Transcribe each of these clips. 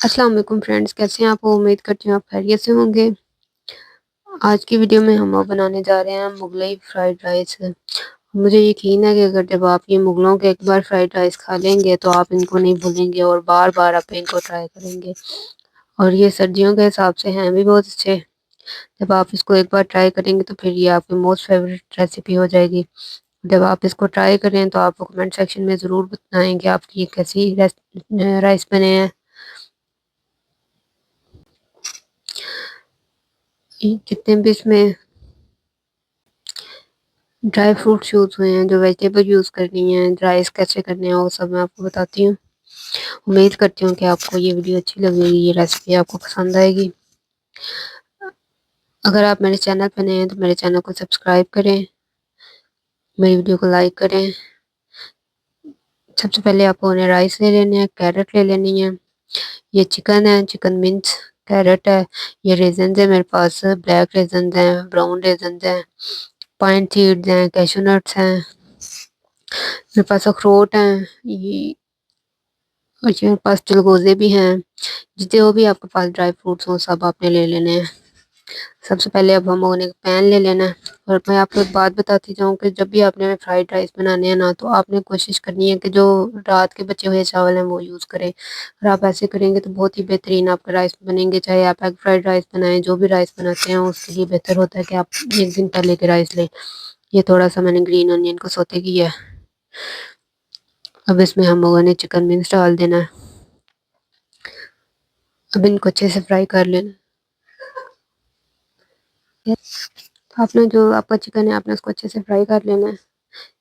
अस्सलाम वालेकुम फ्रेंड्स, कैसे हैं आप? उम्मीद करती हूँ आप खैरियत से होंगे। आज की वीडियो में हम बनाने जा रहे हैं मुगलई फ्राइड राइस। मुझे यकीन है कि अगर जब आप ये मुगलों के एक बार फ्राइड राइस खा लेंगे तो आप इनको नहीं भूलेंगे और बार बार आप इनको ट्राई करेंगे। और ये सर्दियों के हिसाब से हैं भी बहुत अच्छे। जब आप इसको एक बार ट्राई करेंगे तो फिर ये आपकी मोस्ट फेवरेट रेसिपी हो जाएगी। जब आप इसको ट्राई करें तो आप कमेंट सेक्शन में ज़रूर बताएं कि आपकी ये कैसी राइस बने हैं। जितने भी इसमें ड्राई फ्रूट्स यूज़ हुए हैं, जो वेजिटेबल यूज़ करनी है, राइस कैसे करने हैं, वो सब मैं आपको बताती हूँ। उम्मीद करती हूँ कि आपको ये वीडियो अच्छी लगेगी, ये रेसिपी आपको पसंद आएगी। अगर आप मेरे चैनल पर नए हैं तो मेरे चैनल को सब्सक्राइब करें, मेरी वीडियो को लाइक करें। सबसे पहले आपको उन्हें राइस ले लेने हैं, कैरेट ले लेनी है, ये चिकन है, चिकन मिंच, कैरेट है, ये रेजन है मेरे पास, ब्लैक रेजन हैं, ब्राउन रेजन हैं, पाइन सीड्स हैं, कैशू नट्स हैं, मेरे पास अखरोट हैं, ये और ये मेरे पास चिलगोज़े भी हैं। जितने वो भी आपके पास ड्राई फ्रूट्स हों सब आपने ले लेने हैं। सबसे पहले अब हम लोगों ने पैन ले लेना है। और मैं आपको एक बात बताती जाऊँ कि जब भी आपने फ्राइड राइस बनाने हैं ना तो आपने कोशिश करनी है कि जो रात के बचे हुए चावल हैं वो यूज़ करें। और आप ऐसे करेंगे तो बहुत ही बेहतरीन आपके राइस बनेंगे। चाहे आप एग फ्राइड राइस बनाएं, जो भी राइस बनाते हैं उसके लिए बेहतर होता है कि आप एक दिन पहले के राइस लें। ये थोड़ा सा मैंने ग्रीन अनियन को सौते किया है। अब इसमें हम लोगों ने चिकन मिंच डाल देना है। अब इनको अच्छे से फ्राई कर लेना है। आपने जो आपका चिकन है आपने उसको अच्छे से फ्राई कर लेना है।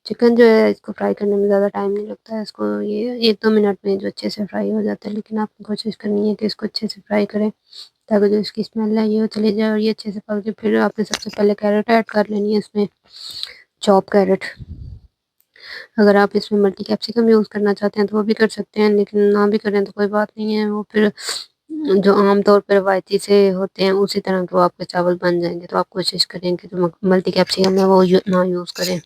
चिकन जो है इसको फ्राई करने में ज़्यादा टाइम नहीं लगता है, इसको ये 1-2 मिनट में जो अच्छे से फ्राई हो जाता है। लेकिन आपको कोशिश करनी है कि इसको अच्छे से फ्राई करें ताकि जो इसकी स्मेल है ये चली जाए और ये अच्छे से पक जाए। फिर आपने सबसे पहले कैरेट ऐड कर लेनी है इसमें, चॉप कैरेट। अगर आप इसमें मल्टी कैप्सिकम यूज़ करना चाहते हैं तो वो भी कर सकते हैं, लेकिन ना भी करें तो कोई बात नहीं है। वो फिर जो आम तौर पर रवायती से होते हैं उसी तरह के वो आपके चावल बन जाएंगे। तो आप कोशिश करें कि जो मल्टी कैप्सिकम है वो ना यूज़ करें।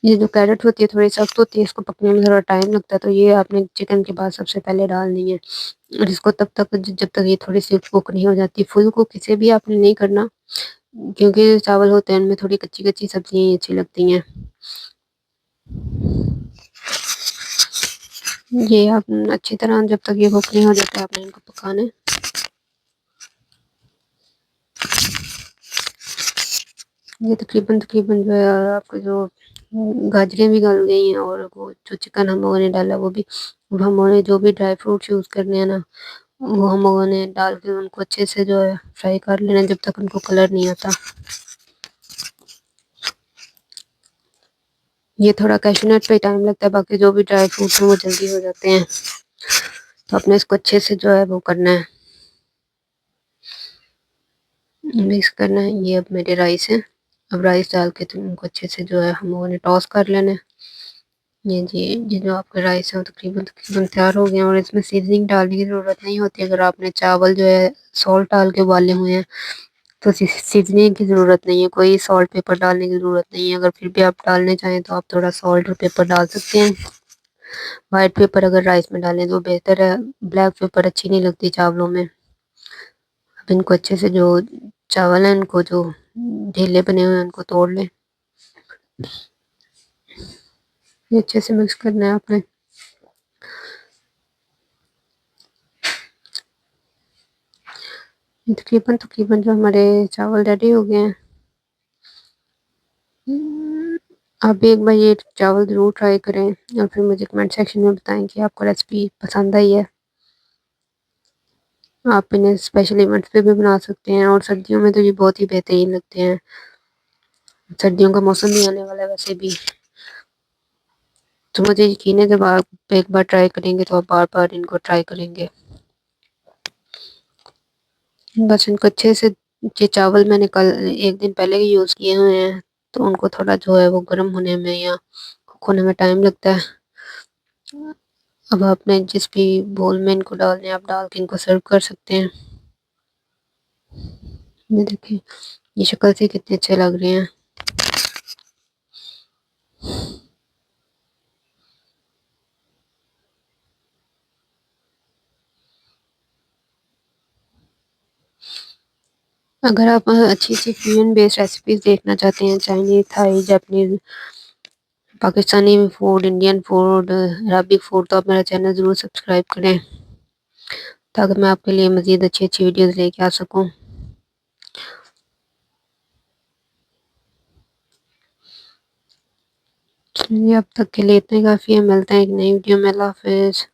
ये जो कैरेट होती है थोड़ी सख्त होती है, इसको पकने में थोड़ा टाइम लगता है, तो ये आपने चिकन के बाद सबसे पहले डालनी है। और इसको तब तक जब तक ये थोड़ी सी कुक नहीं हो जाती। फुल कुक इसे भी आपने नहीं करना, क्योंकि जो चावल होते हैं उनमें थोड़ी कच्ची कच्ची सब्जियां ही अच्छी लगती हैं। ये आप अच्छी तरह जब तक ये कुक नहीं हो जाता आपने इनको पकाना है। ये तकरीबन तकरीबन जो है आपको जो गाजरें भी गल गई हैं और वो जो चिकन हम लोगों ने डाला वो भी। अब हम लोगों ने जो भी ड्राई फ्रूट्स यूज़ करने हैं ना वो हम लोगों ने डाल के उनको अच्छे से जो है फ्राई कर लेना जब तक उनको कलर नहीं आता। ये थोड़ा कैशनट पे टाइम लगता है, बाकी जो भी ड्राई फ्रूट्स हैं वो जल्दी हो जाते हैं। तो अपने इसको अच्छे से जो है वो करना है, मिक्स करना है। ये अब मेरे राइस है। अब राइस डाल के तो उनको अच्छे से जो है हम लोगों ने टॉस कर लेना है। ये जी, ये जो आपके राइस है वो तकरीबन तकरीबन तैयार हो गए हैं और इसमें सीजनिंग डालने की ज़रूरत नहीं होती। अगर आपने चावल जो है सॉल्ट डाल के उबाले हुए हैं तो सीजनिंग की ज़रूरत नहीं है, कोई सॉल्ट पेपर डालने की ज़रूरत नहीं है। अगर फिर भी आप डालने चाहें तो आप थोड़ा सॉल्ट और पेपर डाल सकते हैं। वाइट पेपर अगर राइस में डालें तो बेहतर है, ब्लैक पेपर अच्छी नहीं लगती चावलों में। अब इनको अच्छे से जो चावल हैं इनको जो ढीले बने हुए हैं उनको तोड़ लें। ये अच्छे से मिक्स करना है आपने। तकरीबन तकरीबन जो हमारे चावल रेडी हो गए हैं। आप भी एक बार ये चावल ज़रूर ट्राई करें और फिर मुझे कमेंट सेक्शन में बताएं कि आपको रेसिपी पसंद आई है। आप इन्हें स्पेशल इवेंट्स पे भी बना सकते हैं और सर्दियों में तो ये बहुत ही बेहतरीन लगते हैं। सर्दियों का मौसम भी आने वाला है वैसे भी, तो मुझे यकीन है जब आप एक बार ट्राई करेंगे तो आप बार बार इनको ट्राई करेंगे। बस इनको अच्छे से, ये चावल मैंने कल एक दिन पहले ही यूज़ किए हुए हैं तो उनको थोड़ा जो है वो गर्म होने में या कुक होने में टाइम लगता है। अब आपने जिस भी बोल में इनको डालने हैं आप डाल के इनको सर्व कर सकते हैं। ये देखिए, ये शक्ल से कितने अच्छे लग रहे हैं। अगर आप अच्छी अच्छी फ्यूजन बेस्ड रेसिपीज देखना चाहते हैं, Chinese, Thai, Japanese, Pakistani food, Indian food, Arabic food, तो आप मेरा चैनल ज़रूर सब्सक्राइब करें ताकि मैं आपके लिए मज़ीद अच्छी अच्छी वीडियोस लेके आ सकूं। चलिए अब तक के लिए इतना ही काफ़ी है, मिलते हैं एक नई वीडियो में। अल्लाह हाफिज़।